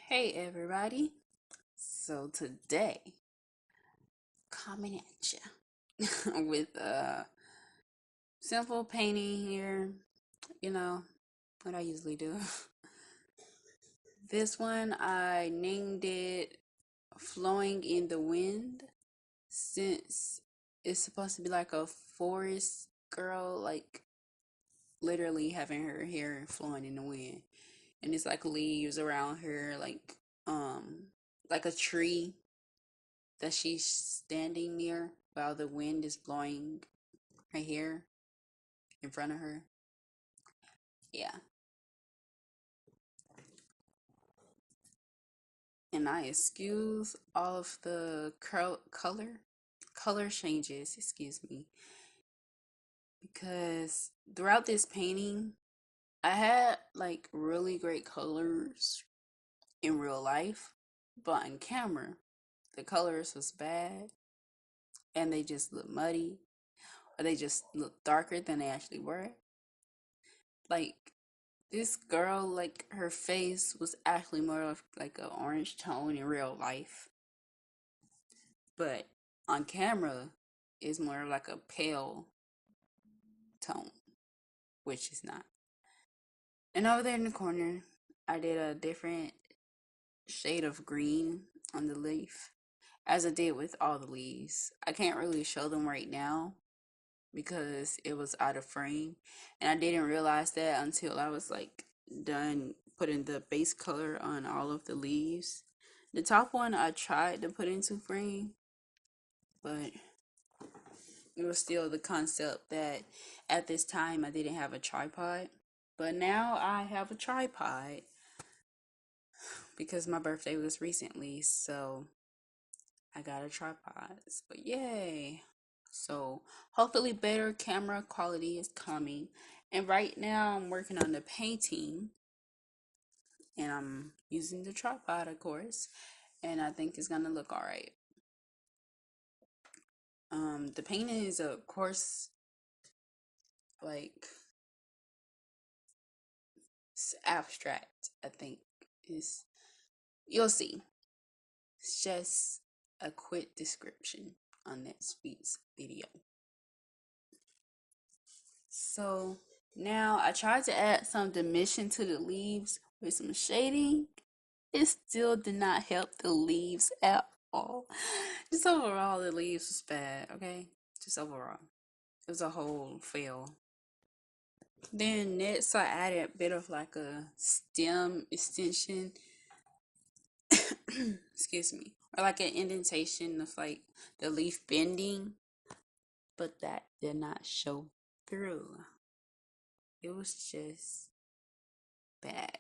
Hey everybody. So today, coming at you with a simple painting here, you know, what I usually do. This one I named it Flowing in the Wind since it's supposed to be like a forest girl, like literally having her hair flowing in the wind. And it's like leaves around her, um like a tree that she's standing near while the wind is blowing her hair in front of her. Yeah. And I excuse all of the color changes, excuse me, because throughout this painting, I had like really great colors in real life, but on camera, the colors was bad and they just look muddy or they just look darker than they actually were. Like this girl, like her face was actually more of like an orange tone in real life, but on camera is more like a pale tone, which is not. And over there in the corner, I did a different shade of green on the leaf, as I did with all the leaves. I can't really show them right now because it was out of frame, and I didn't realize that until I was like done putting the base color on all of the leaves. The top one I tried to put into frame, but it was still the concept that at this time I didn't have a tripod. But now I have a tripod because my birthday was recently, so I got a tripod. But yay! So hopefully better camera quality is coming. And right now I'm working on the painting and I'm using the tripod, of course, and I think it's gonna look all right. The painting is of course like it's abstract. I think is you'll see. It's just a quick description on next week's video. So now I tried to add some dimension to the leaves with some shading. It still did not help the leaves at all. Just overall, the leaves was bad, okay? Just overall. It was a whole fail. Then next I added a bit of like a stem extension, excuse me, or like an indentation of like the leaf bending, but that did not show through. It was just bad.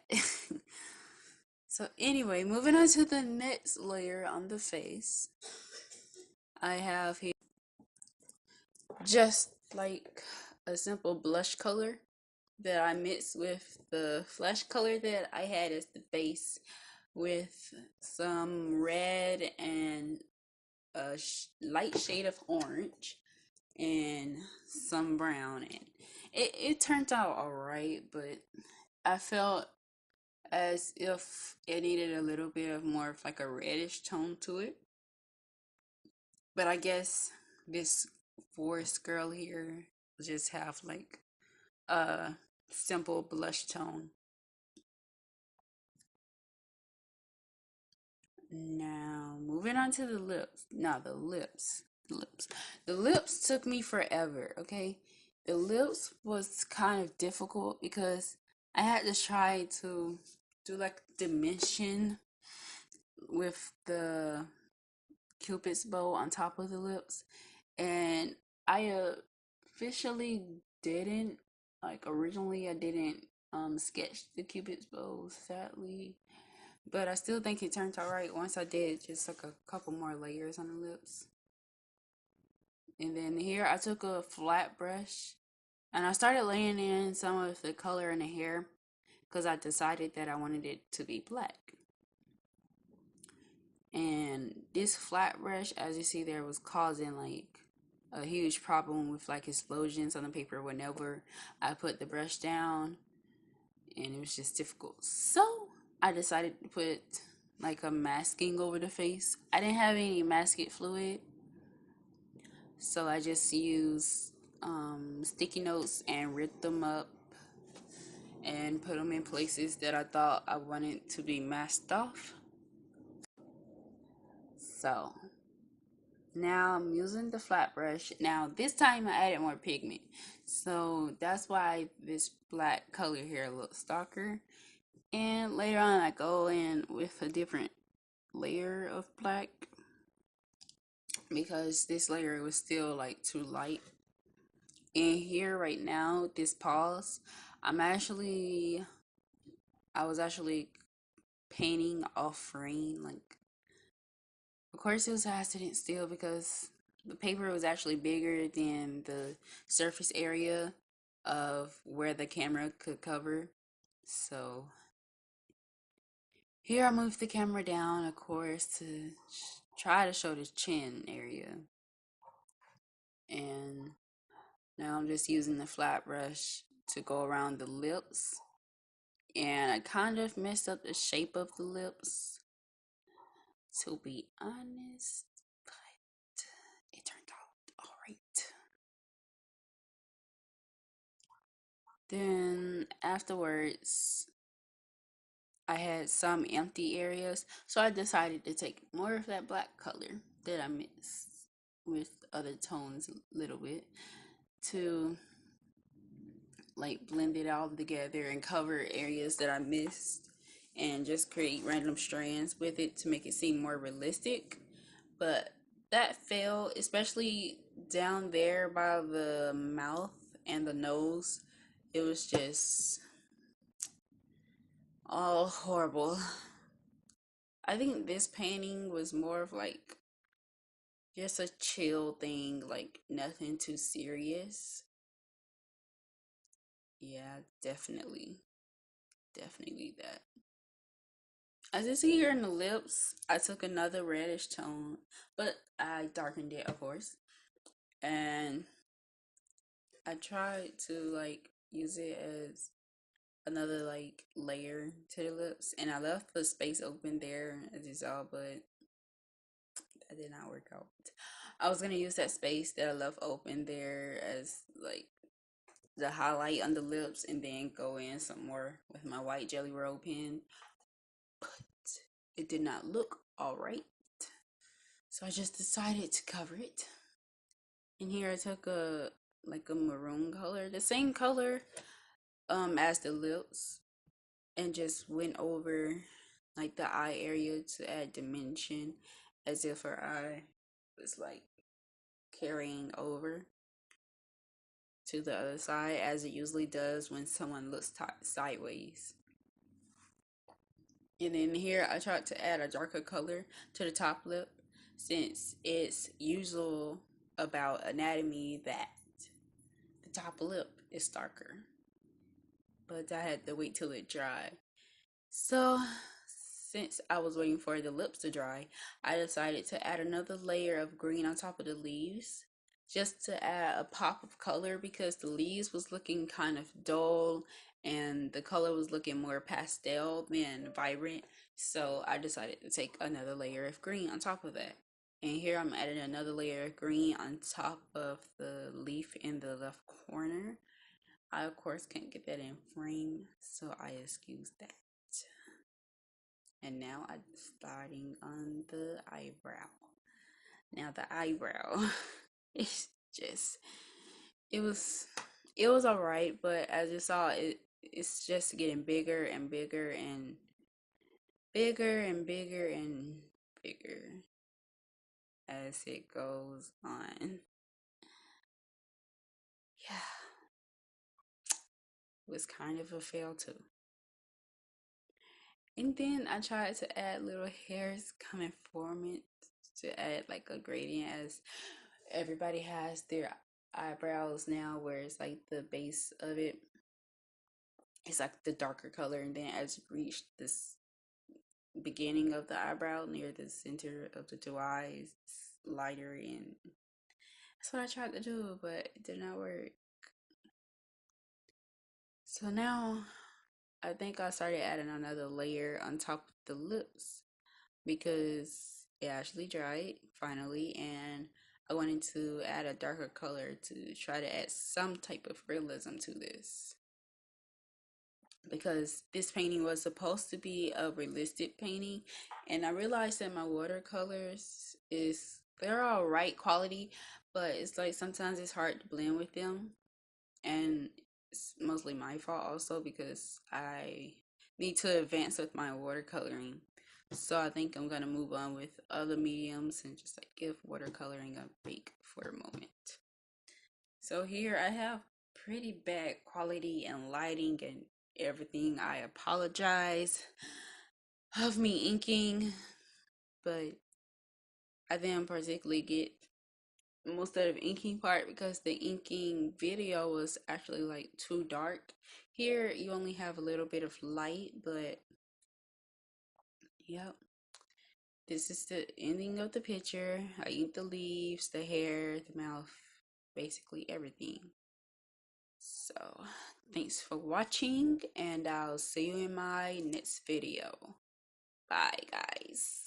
So anyway, moving on to the next layer on the face. I have here just like a simple blush color that I mixed with the flesh color that I had as the base with some red and a light shade of orange and some brown, and it turned out all right, but I felt as if it needed a little bit of more of like a reddish tone to it. But I guess this forest girl here just have like a simple blush tone. Now moving on to the lips. Now the lips. The lips took me forever, okay? The lips was kind of difficult because I had to try to do like dimension with the cupid's bow on top of the lips, and I officially didn't, like originally I didn't sketch the cupid's bow, sadly, but I still think it turned out right once I did just like a couple more layers on the lips. And then here I took a flat brush and I started laying in some of the color in the hair because I decided that I wanted it to be black. And this flat brush, as you see there, was causing like a huge problem with like explosions on the paper whenever I put the brush down, and it was just difficult. So I decided to put like a masking over the face. I didn't have any masking fluid, so I just used sticky notes and ripped them up and put them in places that I thought I wanted to be masked off. So now I'm using the flat brush. Now this time I added more pigment. So that's why this black color here looks darker. And later on I go in with a different layer of black because this layer was still like too light. And here right now, this pause, I'm actually I was actually painting off rain. Like, of course, it was an accident still because the paper was actually bigger than the surface area of where the camera could cover. So here I moved the camera down, of course, to try to show the chin area. And now I'm just using the flat brush to go around the lips. And I kind of messed up the shape of the lips, to be honest, but it turned out all right. Then afterwards, I had some empty areas, so I decided to take more of that black color that I mixed with other tones a little bit to like blend it all together and cover areas that I missed and just create random strands with it to make it seem more realistic. But that failed, especially down there by the mouth and the nose. It was just all horrible. I think this painting was more of like just a chill thing, like nothing too serious. Yeah, definitely that. As you see here in the lips, I took another reddish tone, but I darkened it, of course. And I tried to like use it as another like layer to the lips, and I left the space open there as you saw, but that did not work out. I was gonna use that space that I left open there as like the highlight on the lips and then go in some more with my white Jelly Roll pen, but it did not look all right. So I just decided to cover it. And here I took a like a maroon color, the same color as the lips, and just went over like the eye area to add dimension as if her eye was like carrying over to the other side as it usually does when someone looks sideways. And then here I tried to add a darker color to the top lip since it's usual about anatomy that the top lip is darker. But I had to wait till it dried. So since I was waiting for the lips to dry, I decided to add another layer of green on top of the leaves just to add a pop of color because the leaves was looking kind of dull and the color was looking more pastel than vibrant. So I decided to take another layer of green on top of that. And here I'm adding another layer of green on top of the leaf in the left corner. I of course can't get that in frame, so I excuse that. And now I'm starting on the eyebrow. Now the eyebrow, it's just it was it was alright, but as you saw, it's just getting bigger and bigger and bigger and bigger and bigger as it goes on. Yeah, it was kind of a fail too. And then I tried to add little hairs coming from it to add like a gradient as everybody has their eyebrows now where it's like the base of it it's like the darker color and then as you reach this beginning of the eyebrow near the center of the two eyes it's lighter and that's what I tried to do but it did not work. So now I think I started adding another layer on top of the lips because it actually dried finally, and I wanted to add a darker color to try to add some type of realism to this, because this painting was supposed to be a realistic painting, and I realized that my watercolors is they're all right quality, but it's like sometimes it's hard to blend with them, and it's mostly my fault also because I need to advance with my watercoloring. So I think I'm gonna move on with other mediums and just like give watercoloring a break for a moment. So here I have pretty bad quality and lighting and everything. I apologize of me inking, but I didn't particularly get most of the inking part because the inking video was actually like too dark. Here you only have a little bit of light, but yep. This is the ending of the picture. I inked the leaves, the hair, the mouth, basically everything. So, thanks for watching, and I'll see you in my next video. Bye, guys.